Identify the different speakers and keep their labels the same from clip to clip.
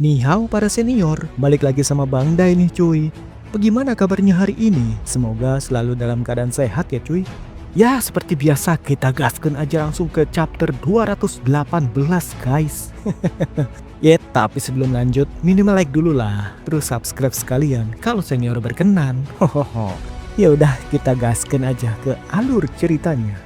Speaker 1: Ni hao para senior, balik lagi sama Bang Dai nih cuy. Bagaimana kabarnya hari ini? Semoga selalu dalam keadaan sehat ya cuy. Ya seperti biasa kita gaskan aja langsung ke chapter 218 guys. Ya tapi sebelum lanjut minimal like dulu lah. Terus subscribe sekalian kalau senior berkenan. Hohoho. Ya udah kita gaskan aja ke alur ceritanya.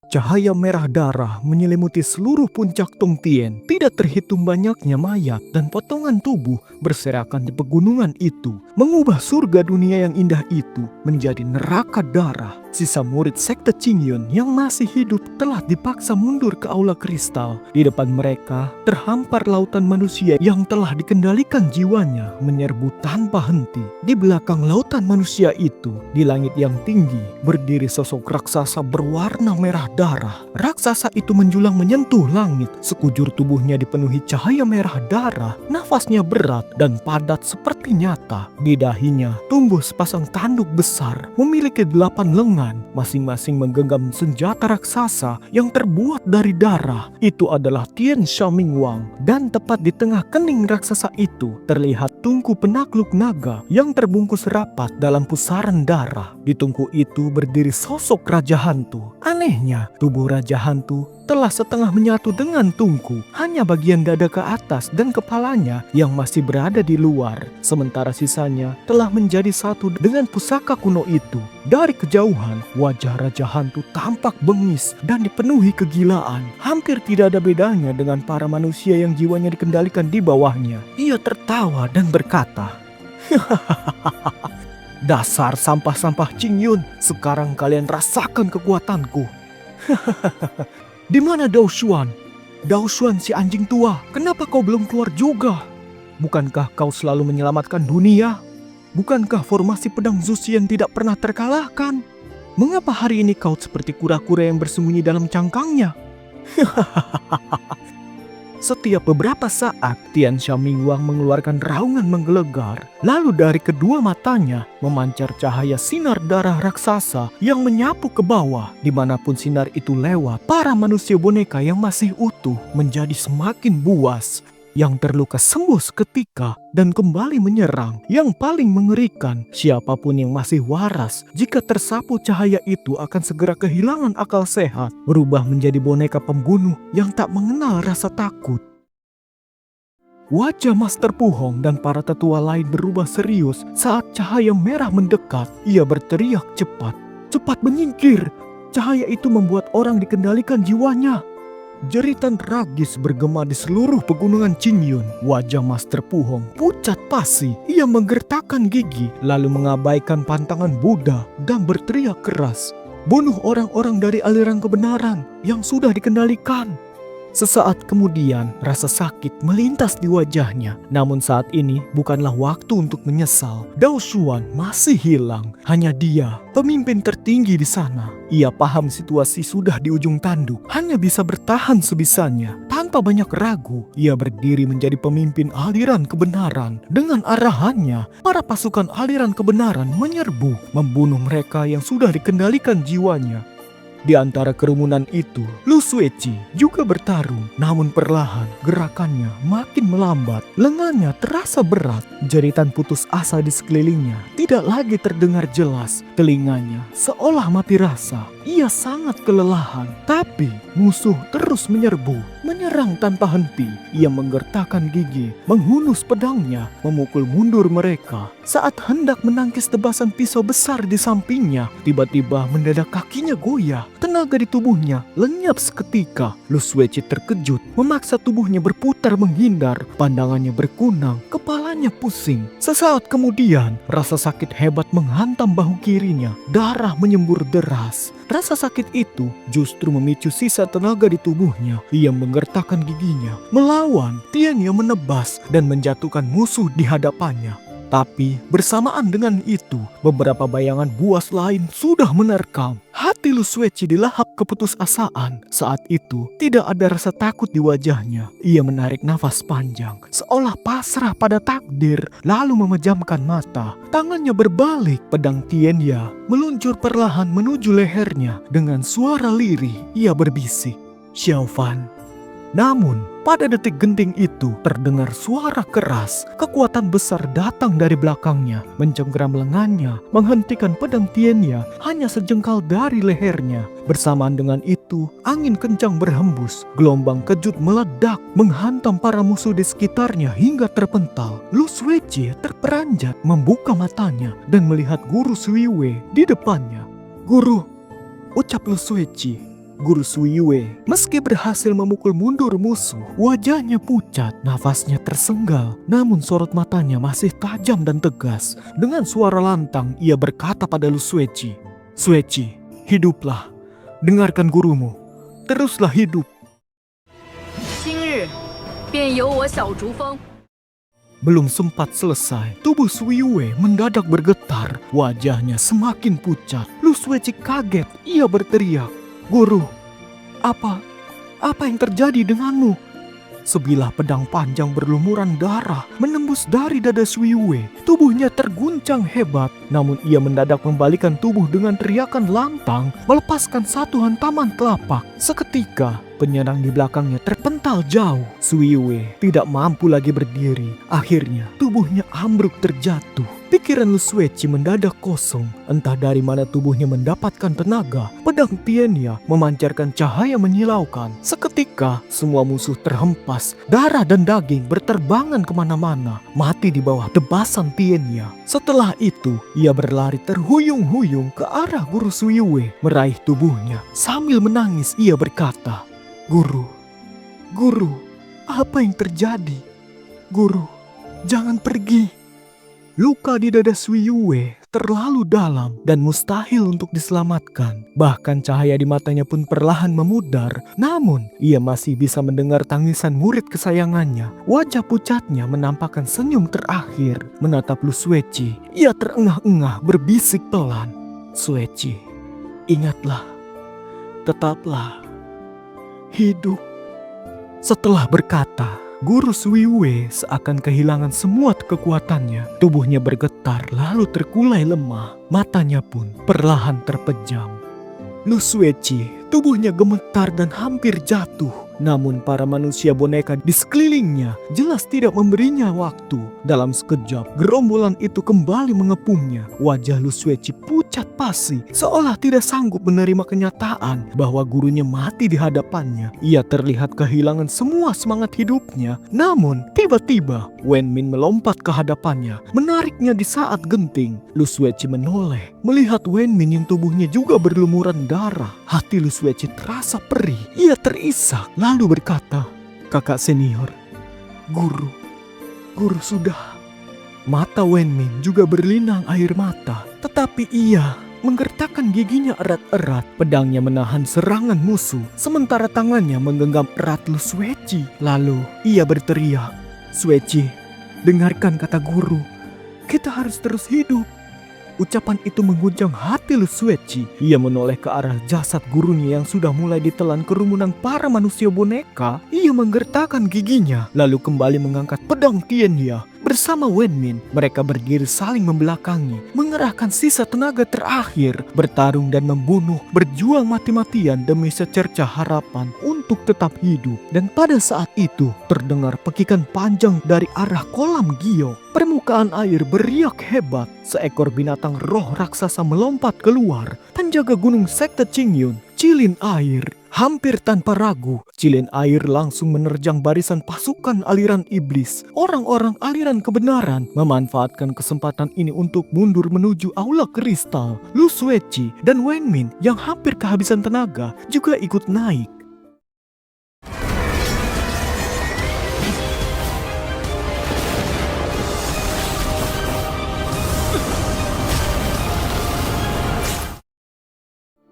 Speaker 1: Cahaya merah darah menyelimuti seluruh puncak Tongtien. Tidak terhitung banyaknya mayat dan potongan tubuh berserakan di pegunungan itu, mengubah surga dunia yang indah itu menjadi neraka darah. Sisa murid sekte Qingyun yang masih hidup telah dipaksa mundur ke aula kristal. Di depan mereka terhampar lautan manusia yang telah dikendalikan jiwanya menyerbu tanpa henti. Di belakang lautan manusia itu, di langit yang tinggi, berdiri sosok raksasa berwarna merah darah. Raksasa itu menjulang menyentuh langit. Sekujur tubuhnya dipenuhi cahaya merah darah. Nafasnya berat dan padat seperti nyata. Di dahinya tumbuh sepasang tanduk besar, memiliki 8 lengan, masing-masing menggenggam senjata raksasa yang terbuat dari darah. Itu adalah Tian Xiaoming Wang. Dan tepat di tengah kening raksasa itu terlihat tungku penakluk naga yang terbungkus rapat dalam pusaran darah. Di tungku itu berdiri sosok Raja Hantu. Anehnya, tubuh Raja Hantu telah setengah menyatu dengan tungku. Hanya bagian dada ke atas dan kepalanya yang masih berada di luar. Sementara sisanya telah menjadi satu dengan pusaka kuno itu. Dari kejauhan, wajah Raja Hantu tampak bengis dan dipenuhi kegilaan. Hampir tidak ada bedanya dengan para manusia yang jiwanya dikendalikan di bawahnya. Ia tertawa dan berkata, "Dasar sampah-sampah Qingyun, sekarang kalian rasakan kekuatanku." Di mana Dao Xuan? Dao Xuan si anjing tua, kenapa kau belum keluar juga? Bukankah kau selalu menyelamatkan dunia? Bukankah formasi pedang Zushi yang tidak pernah terkalahkan? Mengapa hari ini kau seperti kura-kura yang bersembunyi dalam cangkangnya? Setiap beberapa saat, Tian Xiaoming Wang mengeluarkan raungan menggelegar. Lalu dari kedua matanya memancar cahaya sinar darah raksasa yang menyapu ke bawah. Dimanapun sinar itu lewat, para manusia boneka yang masih utuh menjadi semakin buas. Yang terluka sembuh seketika dan kembali menyerang. Yang paling mengerikan, siapapun yang masih waras jika tersapu cahaya itu akan segera kehilangan akal sehat, berubah menjadi boneka pembunuh yang tak mengenal rasa takut. Wajah Master Pu Hong dan para tetua lain berubah serius saat cahaya merah mendekat. Ia berteriak cepat, "Cepat menyingkir!" Cahaya itu membuat orang dikendalikan jiwanya. Jeritan tragis bergema di seluruh pegunungan Qingyun. Wajah Master Pu Hong pucat pasi. Ia menggertakkan gigi lalu mengabaikan pantangan Buddha dan berteriak keras, "Bunuh orang-orang dari aliran kebenaran yang sudah dikendalikan." Sesaat kemudian rasa sakit melintas di wajahnya. Namun saat ini bukanlah waktu untuk menyesal. Dao Xuan masih hilang. Hanya dia, pemimpin tertinggi di sana. Ia paham situasi sudah di ujung tanduk. Hanya bisa bertahan sebisanya. Tanpa banyak ragu, ia berdiri menjadi pemimpin aliran kebenaran. Dengan arahannya, para pasukan aliran kebenaran menyerbu, membunuh mereka yang sudah dikendalikan jiwanya. Di antara kerumunan itu, Lu Sueci juga bertarung. Namun perlahan, gerakannya makin melambat. Lengannya terasa berat. Jeritan putus asa di sekelilingnya tidak lagi terdengar jelas. Telinganya seolah mati rasa. Ia sangat kelelahan. Tapi musuh terus menyerbu. Menyerang tanpa henti. Ia menggertakkan gigi, menghunus pedangnya, memukul mundur mereka. Saat hendak menangkis tebasan pisau besar di sampingnya, tiba-tiba mendadak kakinya goyah. Tenaga di tubuhnya lenyap seketika. Lu Sueci terkejut, memaksa tubuhnya berputar menghindar. Pandangannya berkunang, kepalanya pusing. Sesaat kemudian, rasa sakit hebat menghantam bahu kirinya. Darah menyembur deras. Rasa sakit itu justru memicu sisa tenaga di tubuhnya. Ia menggertakkan giginya, melawan. Tian yang menebas dan menjatuhkan musuh di hadapannya. Tapi bersamaan dengan itu, beberapa bayangan buas lain sudah menerkam. Hati Lu Sueci dilahap keputusasaan. Saat itu, tidak ada rasa takut di wajahnya. Ia menarik nafas panjang, seolah pasrah pada takdir, lalu memejamkan mata. Tangannya berbalik, pedang Tienya meluncur perlahan menuju lehernya. Dengan suara lirih, ia berbisik, "Xiaofan." Namun, pada detik genting itu terdengar suara keras. Kekuatan besar datang dari belakangnya, mencengkeram lengannya, menghentikan pedang Tienya hanya sejengkal dari lehernya. Bersamaan dengan itu, angin kencang berhembus. Gelombang kejut meledak, menghantam para musuh di sekitarnya hingga terpental. Lu Sueci terperanjat, membuka matanya dan melihat Guru Suiyue di depannya. "Guru," ucap Lu Sueci. Guru Suiyue meski berhasil memukul mundur musuh, wajahnya pucat, nafasnya tersengal, namun sorot matanya masih tajam dan tegas. Dengan suara lantang ia berkata pada Lu Sueci, "Sueci, hiduplah. Dengarkan gurumu. Teruslah hidup."
Speaker 2: 今日便由我小竹峰
Speaker 1: Belum sempat selesai, tubuh Suiyue mendadak bergetar, wajahnya semakin pucat. Lu Sueci kaget, ia berteriak, "Guru, apa yang terjadi denganmu?" Sebilah pedang panjang berlumuran darah menembus dari dada Suiyue. Tubuhnya terguncang hebat, namun ia mendadak membalikan tubuh dengan teriakan lantang, melepaskan satu hantaman telapak. Seketika, penyerang di belakangnya terpental jauh. Suiyue tidak mampu lagi berdiri. Akhirnya, tubuhnya ambruk terjatuh. Pikiran Lu Sueci mendadak kosong. Entah dari mana tubuhnya mendapatkan tenaga. Pedang Tienya memancarkan cahaya menyilaukan. Seketika, semua musuh terhempas. Darah dan daging berterbangan kemana-mana. Mati di bawah tebasan Tienya. Setelah itu, ia berlari terhuyung-huyung ke arah Guru Suiyue. Meraih tubuhnya. Sambil menangis, ia berkata, Guru, apa yang terjadi? Guru, jangan pergi." Luka di dada Suiyue terlalu dalam dan mustahil untuk diselamatkan. Bahkan cahaya di matanya pun perlahan memudar. Namun, ia masih bisa mendengar tangisan murid kesayangannya. Wajah pucatnya menampakkan senyum terakhir. Menatap Lu Sueci, ia terengah-engah berbisik pelan, "Sueci, ingatlah, tetaplah hidup." Setelah berkata, Guru Suiyue seakan kehilangan semua kekuatannya. Tubuhnya bergetar lalu terkulai lemah. Matanya pun perlahan terpejam. Lu Sueci, tubuhnya gemetar dan hampir jatuh. Namun para manusia boneka di sekelilingnya jelas tidak memberinya waktu. Dalam sekejap, gerombolan itu kembali mengepungnya. Wajah Lu Sueci pucat pasi, seolah tidak sanggup menerima kenyataan bahwa gurunya mati di hadapannya. Ia terlihat kehilangan semua semangat hidupnya. Namun, tiba-tiba Wen Min melompat ke hadapannya, menariknya di saat genting. Lu Sueci menoleh, melihat Wen Min yang tubuhnya juga berlumuran darah. Hati Lu Sueci terasa perih. Ia terisak, lalu berkata, "Kakak senior, guru sudah." Mata Wen Min juga berlinang air mata, tetapi ia menggertakkan giginya erat-erat. Pedangnya menahan serangan musuh, sementara tangannya menggenggam erat Lu Sueci. Lalu ia berteriak, "Sueci, dengarkan kata guru. Kita harus terus hidup." Ucapan itu mengguncang hati Lu Sueci. Ia menoleh ke arah jasad gurunya yang sudah mulai ditelan kerumunan para manusia boneka. Ia menggertakkan giginya, lalu kembali mengangkat pedang Tienya. Bersama Wen Min, mereka berdiri saling membelakangi, mengerahkan sisa tenaga terakhir, bertarung dan membunuh, berjuang mati-matian demi secercah harapan untuk tetap hidup. Dan pada saat itu, terdengar pekikan panjang dari arah kolam Gio. Permukaan air beriak hebat. Seekor binatang roh raksasa melompat keluar. Penjaga gunung sekte Qingyun, Cilin Air. Hampir tanpa ragu, Cilin Air langsung menerjang barisan pasukan aliran iblis. Orang-orang aliran kebenaran memanfaatkan kesempatan ini untuk mundur menuju aula kristal. Lu Sueci dan Wen Min yang hampir kehabisan tenaga juga ikut naik.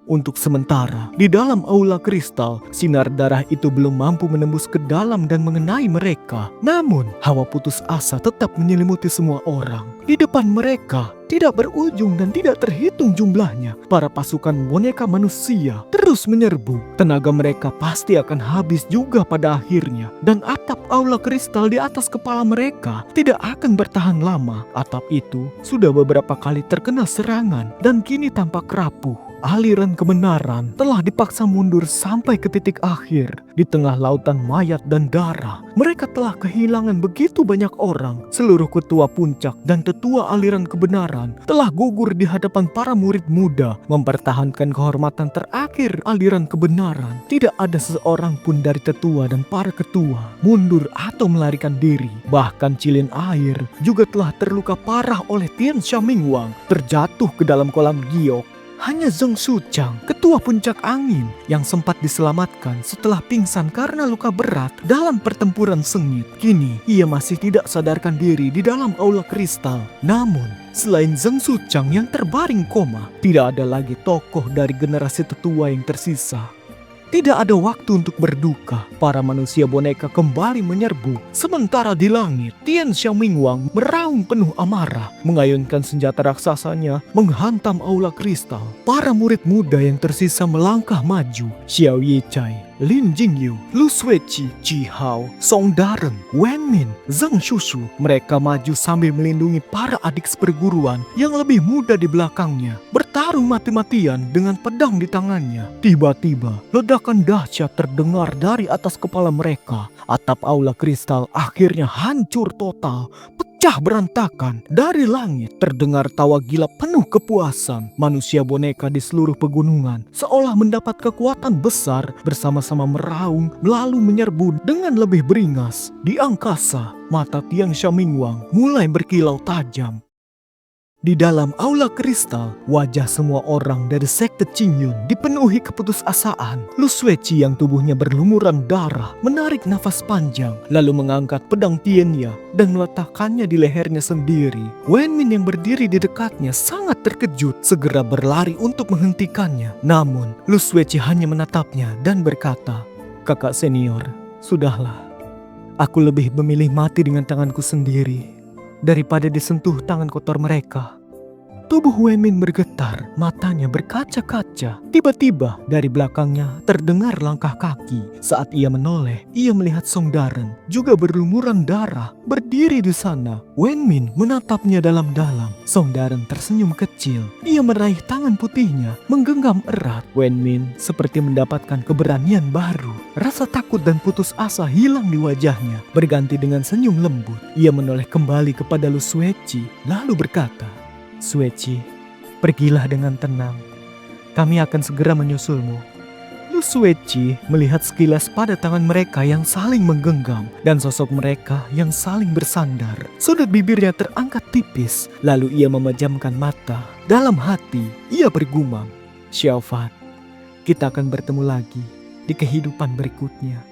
Speaker 1: Untuk sementara, di dalam aula kristal, sinar darah itu belum mampu menembus ke dalam dan mengenai mereka. Namun, hawa putus asa tetap menyelimuti semua orang. Di depan mereka, tidak berujung dan tidak terhitung jumlahnya, para pasukan boneka manusia terus menyerbu. Tenaga mereka pasti akan habis juga pada akhirnya. Dan atap aula kristal di atas kepala mereka tidak akan bertahan lama. Atap itu sudah beberapa kali terkena serangan dan kini tampak rapuh. Aliran kebenaran telah dipaksa mundur sampai ke titik akhir. Di tengah lautan mayat dan darah, mereka telah kehilangan begitu banyak orang. Seluruh ketua puncak dan tetua aliran kebenaran telah gugur di hadapan para murid muda, mempertahankan kehormatan terakhir aliran kebenaran. Tidak ada seseorang pun dari tetua dan para ketua mundur atau melarikan diri. Bahkan Cilin Air juga telah terluka parah oleh Tian Shamingwang, terjatuh ke dalam kolam giok. Hanya Zheng Shuchang, ketua puncak angin, yang sempat diselamatkan setelah pingsan karena luka berat dalam pertempuran sengit. Kini, ia masih tidak sadarkan diri di dalam aula kristal. Namun, selain Zheng Shuchang yang terbaring koma, tidak ada lagi tokoh dari generasi tetua yang tersisa. Tidak ada waktu untuk berduka. Para manusia boneka kembali menyerbu. Sementara di langit, Tian Shamingwang meraung penuh amarah, mengayunkan senjata raksasanya menghantam aula kristal. Para murid muda yang tersisa melangkah maju. Xiao Yichai, Lin Jingyu, Lu Suiqi, Ji Hao, Song Darren, Wen Min, Zheng Shushu. Mereka maju sambil melindungi para adik seperguruan yang lebih muda di belakangnya. Bertarung mati-matian dengan pedang di tangannya. Tiba-tiba, ledakan dahsyat terdengar dari atas kepala mereka. Atap aula kristal akhirnya hancur total, pecah berantakan. Dari langit terdengar tawa gila penuh kepuasan. Manusia boneka di seluruh pegunungan seolah mendapat kekuatan besar, bersama-sama meraung lalu menyerbu dengan lebih beringas. Di angkasa, mata Tian Shamingwang mulai berkilau tajam. Di dalam aula kristal, wajah semua orang dari sekte Qingyun dipenuhi keputusasaan. Lu Suiqi yang tubuhnya berlumuran darah menarik nafas panjang, lalu mengangkat pedang Tiannya dan meletakkannya di lehernya sendiri. Wen Min yang berdiri di dekatnya sangat terkejut, segera berlari untuk menghentikannya. Namun, Lu Suiqi hanya menatapnya dan berkata, "Kakak senior, sudahlah. Aku lebih memilih mati dengan tanganku sendiri daripada disentuh tangan kotor mereka." Tubuh Wen Min bergetar, matanya berkaca-kaca. Tiba-tiba dari belakangnya terdengar langkah kaki. Saat ia menoleh, ia melihat Song Darren juga berlumuran darah berdiri di sana. Wen Min menatapnya dalam-dalam. Song Darren tersenyum kecil. Ia meraih tangan putihnya, menggenggam erat. Wen Min seperti mendapatkan keberanian baru. Rasa takut dan putus asa hilang di wajahnya, berganti dengan senyum lembut. Ia menoleh kembali kepada Lu Suiqi, lalu berkata, "Suiqi, pergilah dengan tenang. Kami akan segera menyusulmu." Lu Suiqi melihat sekilas pada tangan mereka yang saling menggenggam dan sosok mereka yang saling bersandar. Sudut bibirnya terangkat tipis, lalu ia memejamkan mata. Dalam hati, ia bergumam, "Xiaofan, kita akan bertemu lagi di kehidupan berikutnya."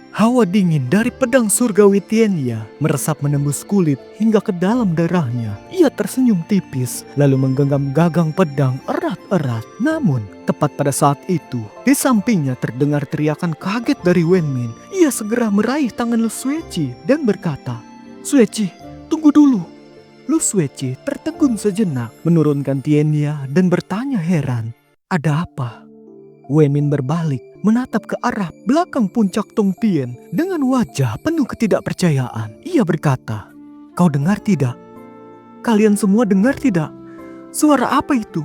Speaker 1: Hawa dingin dari pedang surgawi Tiannya meresap menembus kulit hingga ke dalam darahnya. Ia tersenyum tipis, lalu menggenggam gagang pedang erat-erat. Namun, tepat pada saat itu, di sampingnya terdengar teriakan kaget dari Wen Min. Ia segera meraih tangan Lu Suiqi dan berkata, "Suiqi, tunggu dulu." Lu Suiqi tertegun sejenak, menurunkan Tiannya dan bertanya heran, "Ada apa?" Wen Min berbalik, menatap ke arah belakang puncak Tongtian dengan wajah penuh ketidakpercayaan. Ia berkata, "Kau dengar tidak? Kalian semua dengar tidak? Suara apa itu?"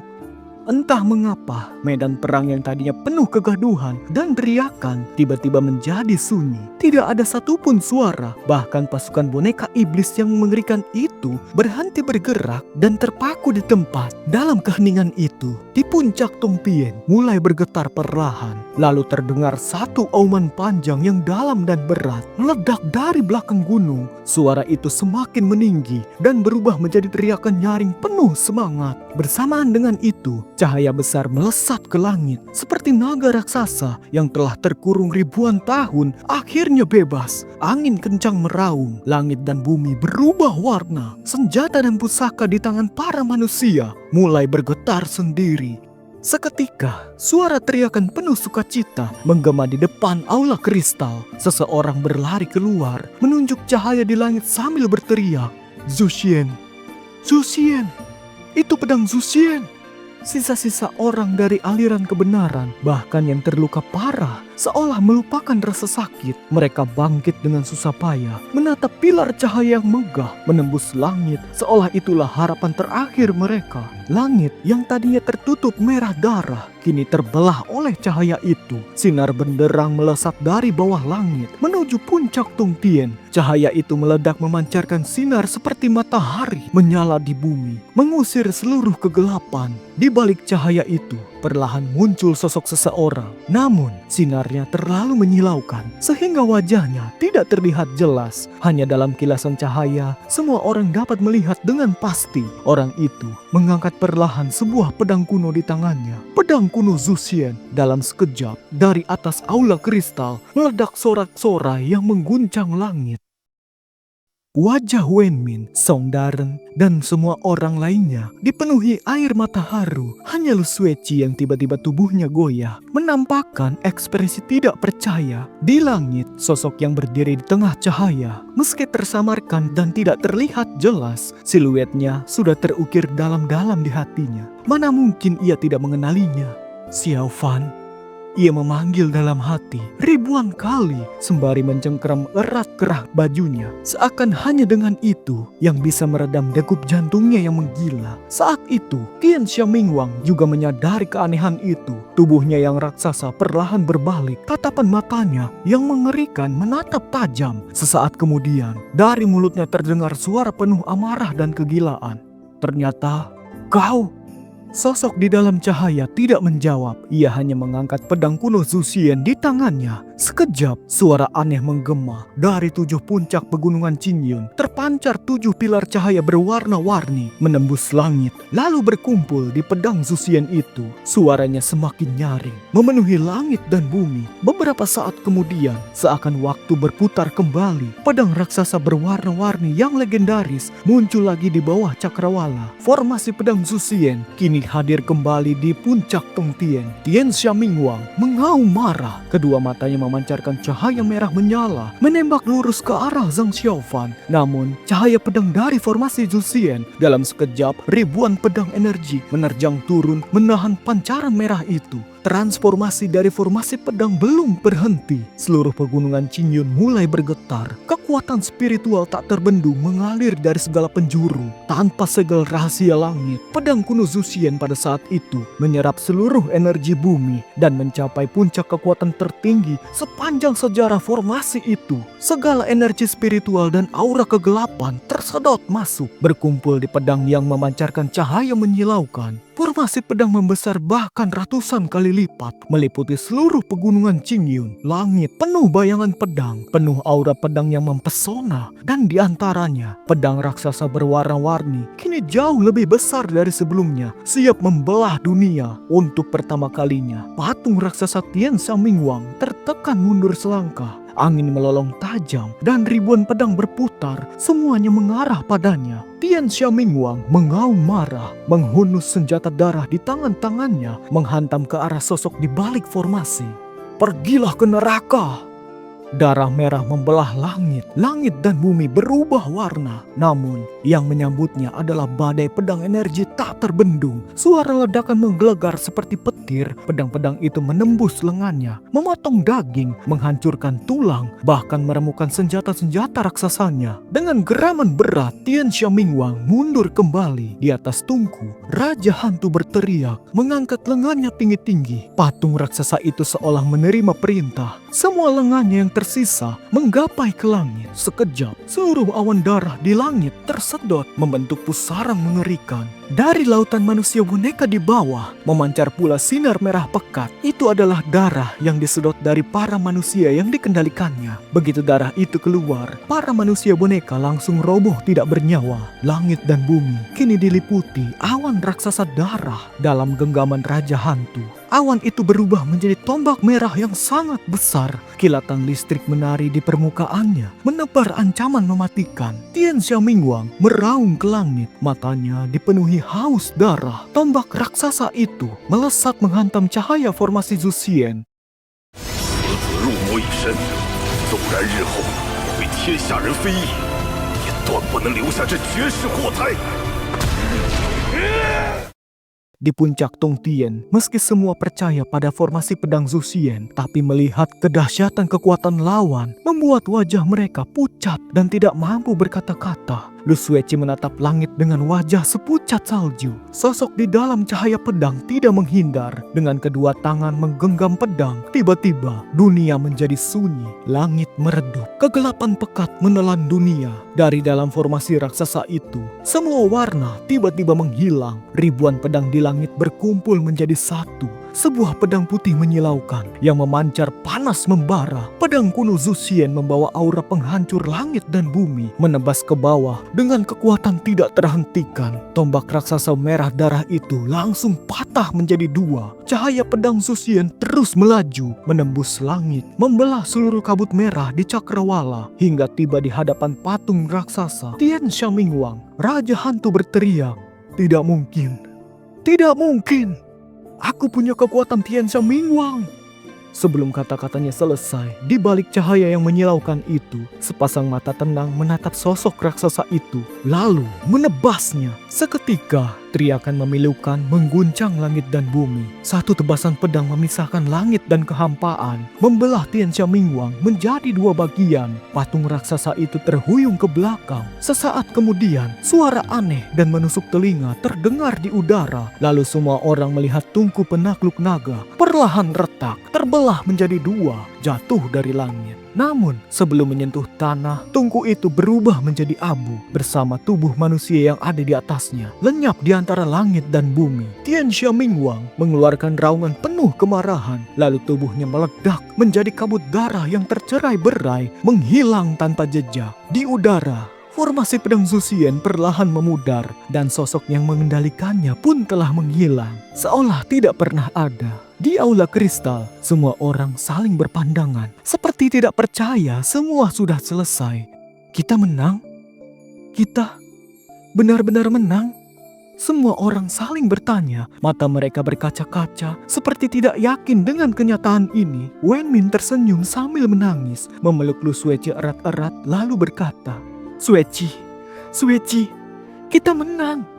Speaker 1: Entah mengapa, medan perang yang tadinya penuh kegaduhan dan teriakan tiba-tiba menjadi sunyi. Tidak ada satupun suara, bahkan pasukan boneka iblis yang mengerikan itu berhenti bergerak dan terpaku di tempat. Dalam keheningan itu, di puncak Tongtian mulai bergetar perlahan. Lalu terdengar satu auman panjang yang dalam dan berat meledak dari belakang gunung. Suara itu semakin meninggi dan berubah menjadi teriakan nyaring penuh semangat. Bersamaan dengan itu, cahaya besar melesat ke langit seperti naga raksasa yang telah terkurung ribuan tahun akhirnya bebas. Angin kencang meraung, langit dan bumi berubah warna. Senjata dan pusaka di tangan para manusia mulai bergetar sendiri. Seketika, suara teriakan penuh sukacita menggema di depan aula kristal. Seseorang berlari keluar, menunjuk cahaya di langit sambil berteriak, "Zuxian! Zuxian! Itu pedang Zuxian!" Sisa-sisa orang dari aliran kebenaran, bahkan yang terluka parah, seolah melupakan rasa sakit. Mereka bangkit dengan susah payah, menatap pilar cahaya yang megah menembus langit, seolah itulah harapan terakhir mereka. Langit yang tadinya tertutup merah darah, kini terbelah oleh cahaya itu. Sinar benderang melesat dari bawah langit menuju puncak Tongtien. Cahaya itu meledak memancarkan sinar seperti matahari menyala di bumi, mengusir seluruh kegelapan. Di balik cahaya itu, perlahan muncul sosok seseorang. Namun, sinarnya terlalu menyilaukan sehingga wajahnya tidak terlihat jelas. Hanya dalam kilasan cahaya, semua orang dapat melihat dengan pasti. Orang itu mengangkat perlahan sebuah pedang kuno di tangannya. Pedang kuno Zuxian. Dalam sekejap, dari atas aula kristal meledak sorak-sorai yang mengguncang langit. Wajah Wenmin, Song Daren, dan semua orang lainnya dipenuhi air mata haru. Hanya Lu Sueci yang tiba-tiba tubuhnya goyah, menampakkan ekspresi tidak percaya. Di langit, sosok yang berdiri di tengah cahaya, meski tersamarkan dan tidak terlihat jelas, siluetnya sudah terukir dalam-dalam di hatinya. Mana mungkin ia tidak mengenalinya? Xiao Fan. Ia memanggil dalam hati ribuan kali sembari mencengkeram erat kerah bajunya. Seakan hanya dengan itu yang bisa meredam degup jantungnya yang menggila. Saat itu, Tian Xiaomingwang juga menyadari keanehan itu. Tubuhnya yang raksasa perlahan berbalik, tatapan matanya yang mengerikan menatap tajam. Sesaat kemudian, dari mulutnya terdengar suara penuh amarah dan kegilaan. Ternyata, kau... Sosok di dalam cahaya tidak menjawab. Ia hanya mengangkat pedang kuno Zuxian di tangannya. Sekejap, suara aneh menggema. Dari 7 puncak pegunungan Qingyun terpancar 7 pilar cahaya berwarna-warni menembus langit, lalu berkumpul di pedang Zuxian itu. Suaranya semakin nyaring, memenuhi langit dan bumi. Beberapa saat kemudian, seakan waktu berputar kembali, pedang raksasa berwarna-warni yang legendaris muncul lagi di bawah cakrawala. Formasi pedang Zuxian kini hadir kembali di puncak Tongtien. Tian Xiaomingwang mengaum marah. Kedua matanya memancarkan cahaya merah menyala, menembak lurus ke arah Zhang Xiaofan. Namun, cahaya pedang dari formasi Zuxian dalam sekejap ribuan pedang energi menerjang turun menahan pancaran merah itu. Transformasi dari formasi pedang belum berhenti. Seluruh pegunungan Qingyun mulai bergetar. Kekuatan spiritual tak terbendung mengalir dari segala penjuru. Tanpa segel rahasia langit, pedang kuno Zuxian pada saat itu menyerap seluruh energi bumi dan mencapai puncak kekuatan tertinggi sepanjang sejarah formasi itu. Segala energi spiritual dan aura kegelapan tersedot masuk, berkumpul di pedang yang memancarkan cahaya menyilaukan. Formasi pedang membesar bahkan ratusan kali lipat, meliputi seluruh pegunungan Qingyun. Langit penuh bayangan pedang, penuh aura pedang yang mempesona. Dan di antaranya, pedang raksasa berwarna-warni kini jauh lebih besar dari sebelumnya, siap membelah dunia. Untuk pertama kalinya, patung raksasa Tian Xiaomingwang tertekan mundur selangkah. Angin melolong tajam dan ribuan pedang berputar, semuanya mengarah padanya. Tian Xiaomingwang mengaum marah, menghunus senjata darah di tangan-tangannya, menghantam ke arah sosok di balik formasi. "Pergilah ke neraka!" Darah merah membelah langit. Langit dan bumi berubah warna. Namun, yang menyambutnya adalah badai pedang energi tak terbendung. Suara ledakan menggelegar seperti petir. Pedang-pedang itu menembus lengannya, memotong daging, menghancurkan tulang, bahkan meremukan senjata-senjata raksasanya. Dengan geraman berat, Tian Xiaomingwang mundur kembali. Di atas tungku, Raja Hantu berteriak, mengangkat lengannya tinggi-tinggi. Patung raksasa itu seolah menerima perintah. Semua lengannya yang tersisa menggapai ke langit. Sekejap, seluruh awan darah di langit tersedot membentuk pusaran mengerikan. Dari lautan manusia boneka di bawah memancar pula sinar merah pekat. Itu adalah darah yang disedot dari para manusia yang dikendalikannya. Begitu darah itu keluar, para manusia boneka langsung roboh tidak bernyawa. Langit dan bumi kini diliputi awan raksasa darah. Dalam genggaman Raja Hantu, Awan itu berubah menjadi tombak merah yang sangat besar. Kilatan listrik menari di permukaannya, menebar ancaman mematikan. Tian Xiaomingwang meraung ke langit, matanya dipenuhi haus darah. Tombak raksasa itu melesat menghantam cahaya formasi Zuxian.
Speaker 3: 此子入魔已深，纵然日后为天下人非议，也断不能留下这绝世祸胎。
Speaker 1: Di puncak Tongtian, meski semua percaya pada formasi pedang Zuxian, tapi melihat kedahsyatan kekuatan lawan membuat wajah mereka pucat dan tidak mampu berkata-kata. Lu Sueci menatap langit dengan wajah sepucat salju. Sosok di dalam cahaya pedang tidak menghindar. Dengan kedua tangan menggenggam pedang, tiba-tiba dunia menjadi sunyi. Langit meredup. Kegelapan pekat menelan dunia. Dari dalam formasi raksasa itu, semua warna tiba-tiba menghilang. Ribuan pedang di langit berkumpul menjadi satu. Sebuah pedang putih menyilaukan yang memancar panas membara. Pedang kuno Zuxian membawa aura penghancur langit dan bumi, menebas ke bawah dengan kekuatan tidak terhentikan. Tombak raksasa merah darah itu langsung patah menjadi dua. Cahaya pedang Zuxian terus melaju, menembus langit, membelah seluruh kabut merah di cakrawala hingga tiba di hadapan patung raksasa. Tian Xiaomingwang, Raja Hantu berteriak, "Tidak mungkin, tidak mungkin. Aku punya kekuatan Tian Xiaomingwang." Sebelum kata-katanya selesai, di balik cahaya yang menyilaukan itu, sepasang mata tenang menatap sosok raksasa itu, lalu menebasnya. Seketika, teriakan memilukan mengguncang langit dan bumi. Satu tebasan pedang memisahkan langit dan kehampaan, membelah Tian Xiaomingwang menjadi dua bagian. Patung raksasa itu terhuyung ke belakang. Sesaat kemudian, suara aneh dan menusuk telinga terdengar di udara. Lalu semua orang melihat tungku penakluk naga perlahan retak, terbelah menjadi dua, jatuh dari langit. Namun, sebelum menyentuh tanah, tungku itu berubah menjadi abu bersama tubuh manusia yang ada di atasnya, lenyap di antara langit dan bumi. Tian Xiaomingwang mengeluarkan raungan penuh kemarahan, lalu tubuhnya meledak menjadi kabut darah yang tercerai-berai, menghilang tanpa jejak. Di udara, formasi pedang Zuxian perlahan memudar dan sosok yang mengendalikannya pun telah menghilang, seolah tidak pernah ada. Di aula kristal, semua orang saling berpandangan, seperti tidak percaya semua sudah selesai. Kita menang? Kita benar-benar menang? Semua orang saling bertanya, mata mereka berkaca-kaca, seperti tidak yakin dengan kenyataan ini. Wen Min tersenyum sambil menangis, memeluk Lu Sueci erat-erat lalu berkata, Sueci, kita menang."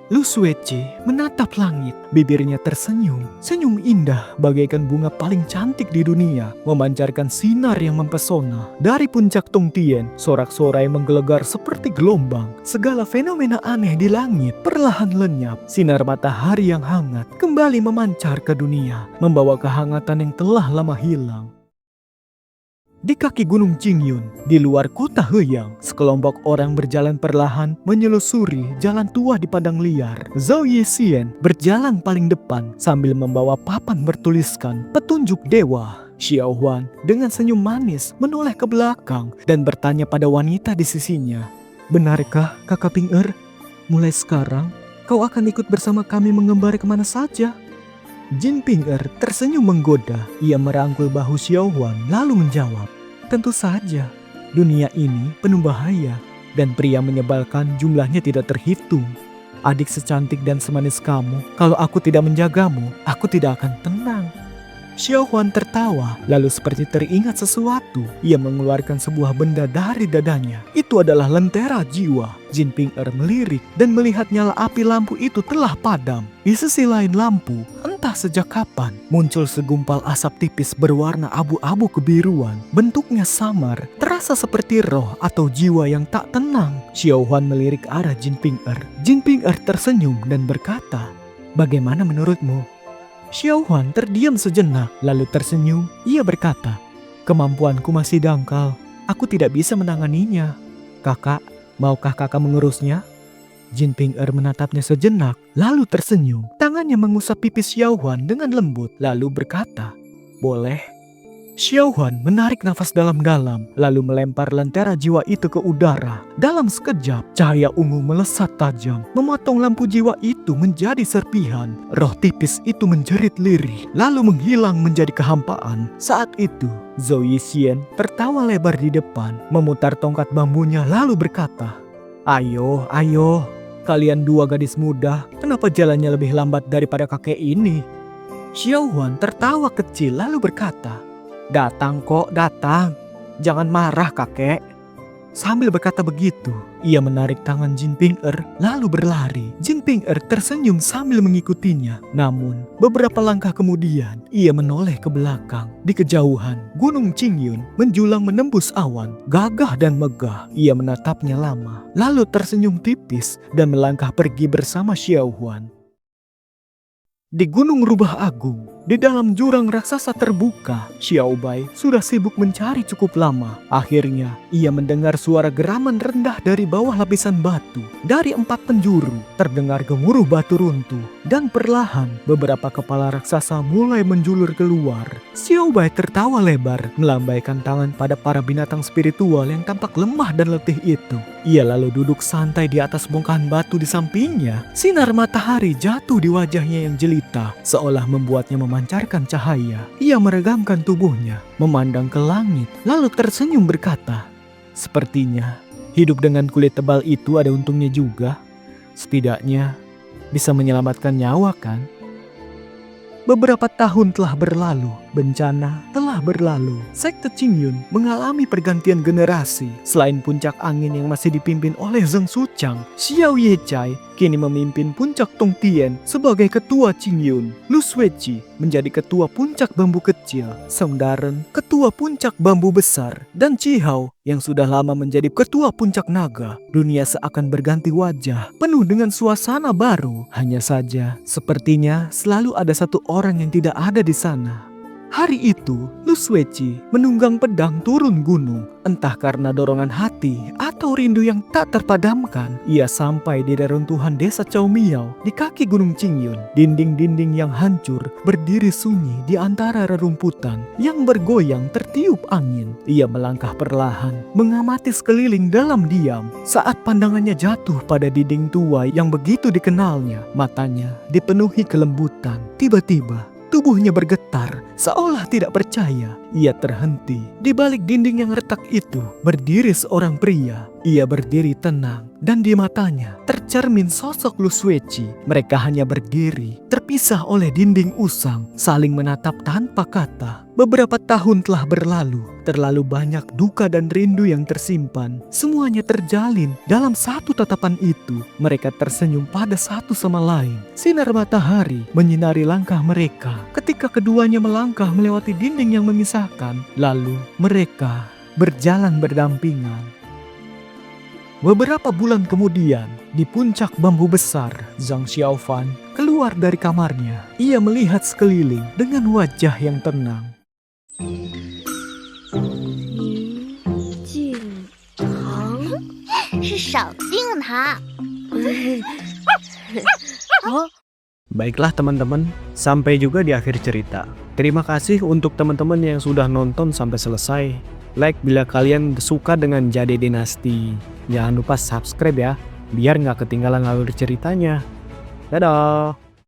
Speaker 1: Lu Sueci menatap langit, bibirnya tersenyum. Senyum indah bagaikan bunga paling cantik di dunia, memancarkan sinar yang mempesona. Dari puncak Tongtian, sorak-sorai menggelegar seperti gelombang. Segala fenomena aneh di langit perlahan lenyap. Sinar matahari yang hangat kembali memancar ke dunia, membawa kehangatan yang telah lama hilang. Di kaki Gunung Qingyun, di luar kota Heyang, sekelompok orang berjalan perlahan menyelusuri jalan tua di padang liar. Zhao Yixian berjalan paling depan sambil membawa papan bertuliskan petunjuk dewa. Xiao Huan dengan senyum manis menoleh ke belakang dan bertanya pada wanita di sisinya, "Benarkah Kakak Ping-er, mulai sekarang kau akan ikut bersama kami mengembara kemana saja?" Jin Ping-er tersenyum menggoda. Ia merangkul bahu Xiao Huan lalu menjawab, "Tentu saja, dunia ini penuh bahaya dan pria menyebalkan jumlahnya tidak terhitung. Adik secantik dan semanis kamu, kalau aku tidak menjagamu, aku tidak akan tenang." Xiao Huan tertawa, lalu seperti teringat sesuatu, ia mengeluarkan sebuah benda dari dadanya. Itu adalah lentera jiwa. Jin Ping-er melirik dan melihat nyala api lampu itu telah padam. Di sisi lain lampu, entah sejak kapan, muncul segumpal asap tipis berwarna abu-abu kebiruan. Bentuknya samar, terasa seperti roh atau jiwa yang tak tenang. Xiao Huan melirik arah Jin Ping-er. Jin Ping-er tersenyum dan berkata, "Bagaimana menurutmu?" Xiao Huan terdiam sejenak, lalu tersenyum. Ia berkata, "Kemampuanku masih dangkal. Aku tidak bisa menanganinya. Kakak, maukah kakak mengurusnya?" Jin Ping-er menatapnya sejenak, lalu tersenyum. Tangannya mengusap pipi Xiao Huan dengan lembut, lalu berkata, "Boleh." Xiao Huan menarik nafas dalam-dalam, lalu melempar lentera jiwa itu ke udara. Dalam sekejap, cahaya ungu melesat tajam, memotong lampu jiwa itu menjadi serpihan. Roh tipis itu menjerit lirih, lalu menghilang menjadi kehampaan. Saat itu, Zhou Yixuan tertawa lebar di depan, memutar tongkat bambunya lalu berkata, Ayo, kalian dua gadis muda, kenapa jalannya lebih lambat daripada kakek ini? Xiao Huan tertawa kecil lalu berkata, Datang kok, datang. Jangan marah kakek. Sambil berkata begitu, ia menarik tangan Jin Ping-er lalu berlari. Jin Ping-er tersenyum sambil mengikutinya. Namun, beberapa langkah kemudian, ia menoleh ke belakang. Di kejauhan, Gunung Qingyun menjulang menembus awan. Gagah dan megah, ia menatapnya lama. Lalu tersenyum tipis dan melangkah pergi bersama Xiao Huan. Di Gunung Rubah Agung, di dalam jurang raksasa terbuka, Xiao Bai sudah sibuk mencari cukup lama. Akhirnya, ia mendengar suara geraman rendah dari bawah lapisan batu. Dari 4 penjuru, terdengar gemuruh batu runtuh. Dan perlahan, beberapa kepala raksasa mulai menjulur keluar. Xiao Bai tertawa lebar, melambaikan tangan pada para binatang spiritual yang tampak lemah dan letih itu. Ia lalu duduk santai di atas bongkahan batu di sampingnya. Sinar matahari jatuh di wajahnya yang jelita, seolah membuatnya memancarkan cahaya. Ia meregangkan tubuhnya, memandang ke langit, lalu tersenyum berkata, Sepertinya, hidup dengan kulit tebal itu ada untungnya juga. Setidaknya, bisa menyelamatkan nyawa kan? Beberapa tahun telah berlalu, bencana telah berlalu. Sekte Qingyun mengalami pergantian generasi. Selain puncak angin yang masih dipimpin oleh Zheng Suchang, Xiao Yechai kini memimpin puncak Tongtian sebagai ketua Qingyun. Lu Suiqi menjadi ketua puncak bambu kecil, Song Daren ketua puncak bambu besar, dan Qi Hao yang sudah lama menjadi ketua puncak naga. Dunia seakan berganti wajah, penuh dengan suasana baru. Hanya saja, sepertinya selalu ada satu orang yang tidak ada di sana. Hari itu, Lu Suiqi menunggang pedang turun gunung. Entah karena dorongan hati atau rindu yang tak terpadamkan, ia sampai di reruntuhan desa Cao Miao di kaki Gunung Qingyun. Dinding-dinding yang hancur berdiri sunyi di antara rerumputan yang bergoyang tertiup angin. Ia melangkah perlahan, mengamati sekeliling dalam diam. Saat pandangannya jatuh pada dinding tua yang begitu dikenalnya, matanya dipenuhi kelembutan. Tiba-tiba, tubuhnya bergetar, seolah tidak percaya. Ia terhenti. Di balik dinding yang retak itu, berdiri seorang pria. Ia berdiri tenang, dan di matanya tercermin sosok Lu Suiqi. Mereka hanya berdiri, terpisah oleh dinding usang, saling menatap tanpa kata. Beberapa tahun telah berlalu, terlalu banyak duka dan rindu yang tersimpan. Semuanya terjalin dalam satu tatapan itu. Mereka tersenyum pada satu sama lain. Sinar matahari menyinari langkah mereka. Ketika keduanya melangkah melewati dinding yang memisahkan, lalu mereka berjalan berdampingan. Beberapa bulan kemudian, di puncak bambu besar, Zhang Xiaofan keluar dari kamarnya. Ia melihat sekeliling dengan wajah yang tenang.
Speaker 4: 进堂是少进堂。
Speaker 1: Baiklah teman-teman, sampai juga di akhir cerita. Terima kasih untuk teman-teman yang sudah nonton sampai selesai. Like bila kalian suka dengan Jade Dinasti. Jangan lupa subscribe ya, biar nggak ketinggalan alur ceritanya. Dadah!